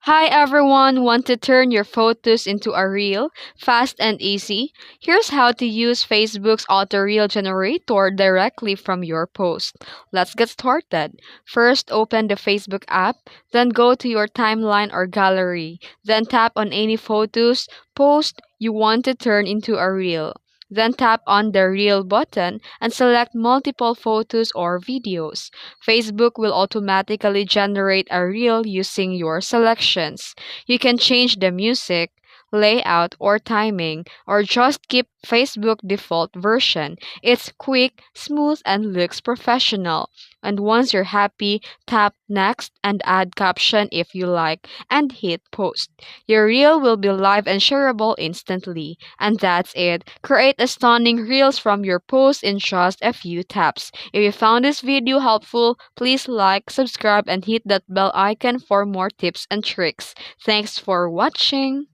Hi everyone, want to turn your photos into a reel fast and easy? Here's how to use Facebook's auto reel generator directly from your post. Let's get started. First, open the Facebook app, then go to your timeline or gallery. Then tap on any photos, post you want to turn into a reel. Then tap on the reel button and select multiple photos or videos. Facebook will automatically generate a reel using your selections. You can change the music, layout, or timing, or just keep Facebook default version. It's quick, smooth, and looks professional. And once you're happy, tap next and add caption if you like, and hit post. Your reel will be live and shareable instantly. And that's it. Create a stunning reels from your post in just a few taps. If you found this video helpful, please like, subscribe, and hit that bell icon for more tips and tricks. Thanks for watching.